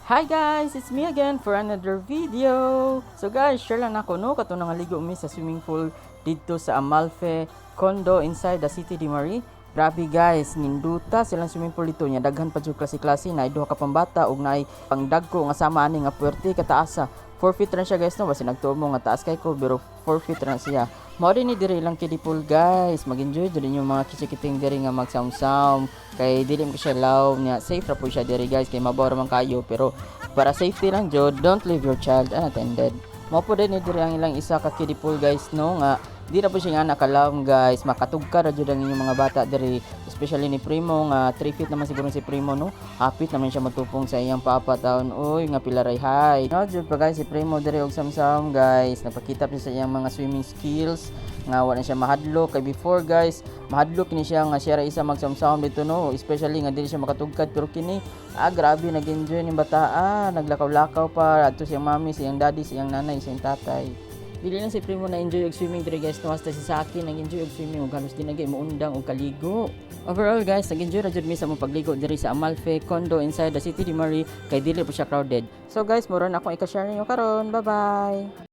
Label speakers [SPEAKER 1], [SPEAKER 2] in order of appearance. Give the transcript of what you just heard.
[SPEAKER 1] Hi guys, it's me again for another video. So guys, share lang ako no kato nangaligo mi sa swimming pool dito sa Amalfi condo inside the city di Marie. Grabe guys, ninduta silang swimming pool dito nya daghan pa jud klase-klase na duha ka pambata ug naay pangdagko nga sama ani nga puwerte kataasa. 4 feet na siya guys no, basi nagtumo nga taas kay ko pero 4 feet na siya. Mao din ni diri lang kiddie pool guys. Mag-enjoy din yung mga kichikiting diri nga magsound-sound. Kay dili mo siya law niya. Safe ra po siya diri guys kay mabaw ra man kayo pero para safety lang jud, don't leave your child unattended. Mao po din ni diri ang ilang isa ka kiddie pool guys no nga di na po siya nga nakalawm guys, makatugka ra jud ang inyong mga bata diri, especially ni Primo nga 3 feet naman siguro si Primo no, hapit naman siya matupong sa iyang papa taon, uy nga pilaray hi no jud pa guys si Primo diri og samsam guys, napakita pa sa iyang mga swimming skills nga wala siya mahadlok kay before guys, mahadlok ni siya nga siya ra isa magsamsam dito no, especially nga dili siya makatugkad pero kini grabe nag-enjoy ni bata, naglakaw-lakaw pa adto siyang mami, siyang daddy, siyang nanay, siyang tatay. Dili lang si Primo na enjoy og swimming diri guys, no hasta si Saki nag-enjoy og swimming ug halos din nagay muundang og kaligo. Overall guys, nag-enjoy ra jud mi sa mong pagligo diri sa Amalfi condo inside the city di Marie kay dili po siya crowded. So guys, mura na akong i-share ninyo karon. Bye-bye.